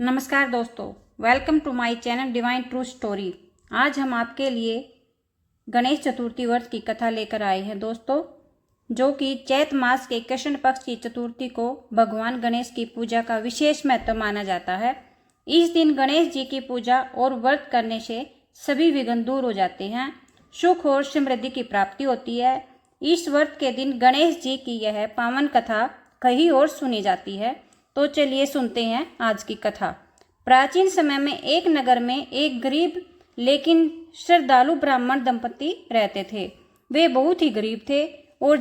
नमस्कार दोस्तों, welcome to my channel divine true story. आज हम आपके लिए गणेश चतुर्थी व्रत की कथा लेकर आए हैं दोस्तों, जो कि चैत मास के कृष्ण पक्ष की चतुर्थी को भगवान गणेश की पूजा का विशेष महत्व माना जाता है। इस दिन गणेश जी की पूजा और व्रत करने से सभी विघ्न दूर हो जाते हैं, सुख और समृद्धि की प्राप्ति होती है। इस व्रत के दिन गणेश जी की यह पावन कथा कहीं और सुनी जाती है। तो चलिए सुनते हैं आज की कथा। प्राचीन समय में एक नगर में एक गरीब लेकिन श्रद्धालु ब्राह्मण दंपति रहते थे। वे बहुत ही गरीब थे और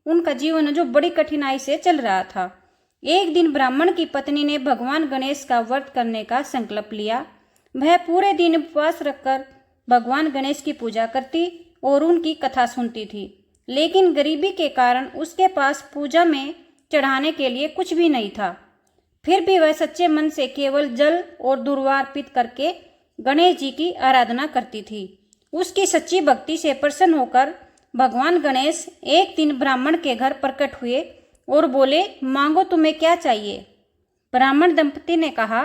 उनका जीवन जो बड़ी कठिनाई से चल रहा था। एक दिन ब्राह्मण की पत्नी ने भगवान गणेश का व्रत करने का संकल्प लिया। वह पूरे दिन उपवास रखकर भगवान गणेश की पूजा करती और उनकी कथा सुनती थी, लेकिन गरीबी के कारण उसके पास पूजा में चढ़ाने के लिए कुछ भी नहीं था। फिर भी वह सच्चे मन से केवल जल और दूर्वा अर्पित करके गणेश जी की आराधना करती थी। उसकी सच्ची भक्ति से प्रसन्न होकर भगवान गणेश एक दिन ब्राह्मण के घर प्रकट हुए और बोले, मांगो तुम्हें क्या चाहिए। ब्राह्मण दंपति ने कहा,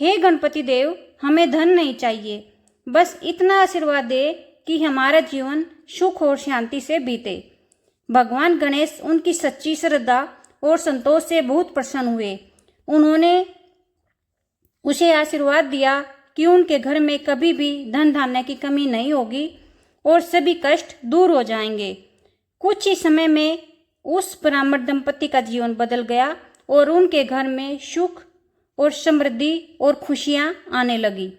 हे गणपति देव, हमें धन नहीं चाहिए, बस इतना आशीर्वाद दे कि हमारा जीवन सुख और शांति से बीते। भगवान गणेश उनकी सच्ची श्रद्धा और संतोष से बहुत प्रसन्न हुए। उन्होंने उसे आशीर्वाद दिया कि उनके घर में कभी भी धन धान्य की कमी नहीं होगी और सभी कष्ट दूर हो जाएंगे। कुछ ही समय में उस ब्राह्मण दंपति का जीवन बदल गया और उनके घर में सुख और समृद्धि और खुशियां आने लगी।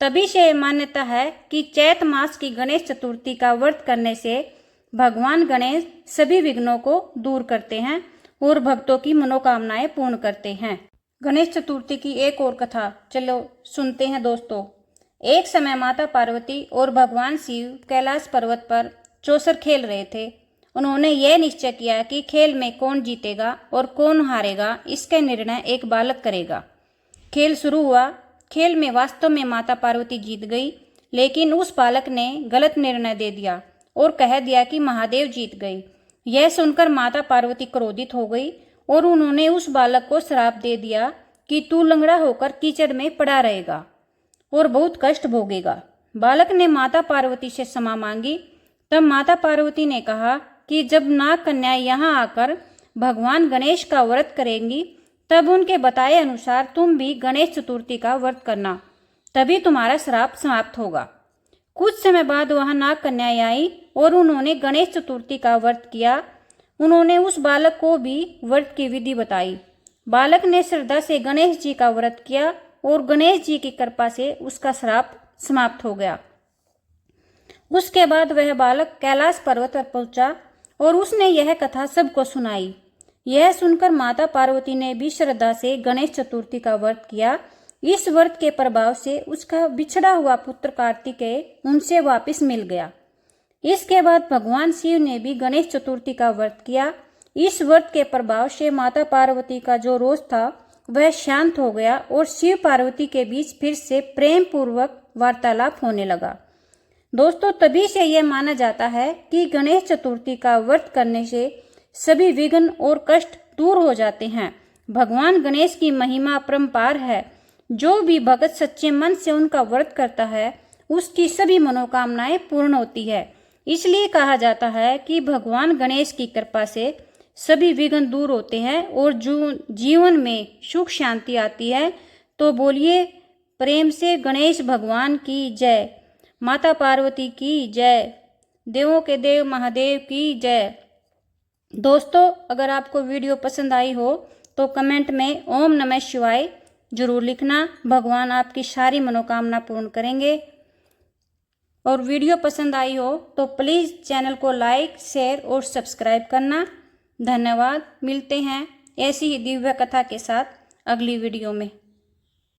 तभी से मान्यता है कि चैत मास की गणेश चतुर्थी का व्रत करने से भगवान गणेश सभी विघ्नों को दूर करते हैं और भक्तों की मनोकामनाएं पूर्ण करते हैं। गणेश चतुर्थी की एक और कथा चलो सुनते हैं दोस्तों। एक समय माता पार्वती और भगवान शिव कैलाश पर्वत पर चौसर खेल रहे थे। उन्होंने यह निश्चय किया कि खेल में कौन जीतेगा और कौन हारेगा, इसका निर्णय एक बालक करेगा। खेल शुरू हुआ। खेल में वास्तव में माता पार्वती जीत गई, लेकिन उस बालक ने गलत निर्णय दे दिया और कह दिया कि महादेव जीत गए। यह सुनकर माता पार्वती क्रोधित हो गई और उन्होंने उस बालक को श्राप दे दिया कि तू लंगड़ा होकर कीचड़ में पड़ा रहेगा और बहुत कष्ट भोगेगा। बालक ने माता पार्वती से क्षमा मांगी। तब माता पार्वती ने कहा कि जब नाग कन्या यहाँ आकर भगवान गणेश का व्रत करेंगी, तब उनके बताए अनुसार तुम भी गणेश चतुर्थी का व्रत करना, तभी तुम्हारा श्राप समाप्त होगा। कुछ समय बाद वहां नाग कन्याएं आई और उन्होंने गणेश चतुर्थी का व्रत किया। उन्होंने उस बालक को भी व्रत की विधि बताई। बालक ने श्रद्धा से गणेश जी का व्रत किया और गणेश जी की कृपा से उसका श्राप समाप्त हो गया। उसके बाद वह बालक कैलाश पर्वत पर पहुंचा और उसने यह कथा सबको सुनाई। यह सुनकर माता पार्वती ने भी श्रद्धा से गणेश चतुर्थी का व्रत किया। इस व्रत के प्रभाव से उसका बिछड़ा हुआ पुत्र कार्तिकेय उनसे वापस मिल गया। इसके बाद भगवान शिव ने भी गणेश चतुर्थी का व्रत किया। इस व्रत के प्रभाव से माता पार्वती का जो रोष था वह शांत हो गया और शिव पार्वती के बीच फिर से प्रेम पूर्वक वार्तालाप होने लगा। दोस्तों, तभी से यह माना जाता है कि गणेश चतुर्थी का व्रत करने से सभी विघ्न और कष्ट दूर हो जाते हैं। भगवान गणेश की महिमा अपरंपार है। जो भी भक्त सच्चे मन से उनका व्रत करता है, उसकी सभी मनोकामनाएं पूर्ण होती है। इसलिए कहा जाता है कि भगवान गणेश की कृपा से सभी विघ्न दूर होते हैं और जो जीवन में सुख शांति आती है। तो बोलिए प्रेम से गणेश भगवान की जय, माता पार्वती की जय, देवों के देव महादेव की जय। दोस्तों, अगर आपको वीडियो पसंद आई हो तो कमेंट में ओम नमः शिवाय जरूर लिखना। भगवान आपकी सारी मनोकामना पूर्ण करेंगे। और वीडियो पसंद आई हो तो प्लीज़ चैनल को लाइक, शेयर और सब्सक्राइब करना। धन्यवाद। मिलते हैं ऐसी ही दिव्य कथा के साथ अगली वीडियो में।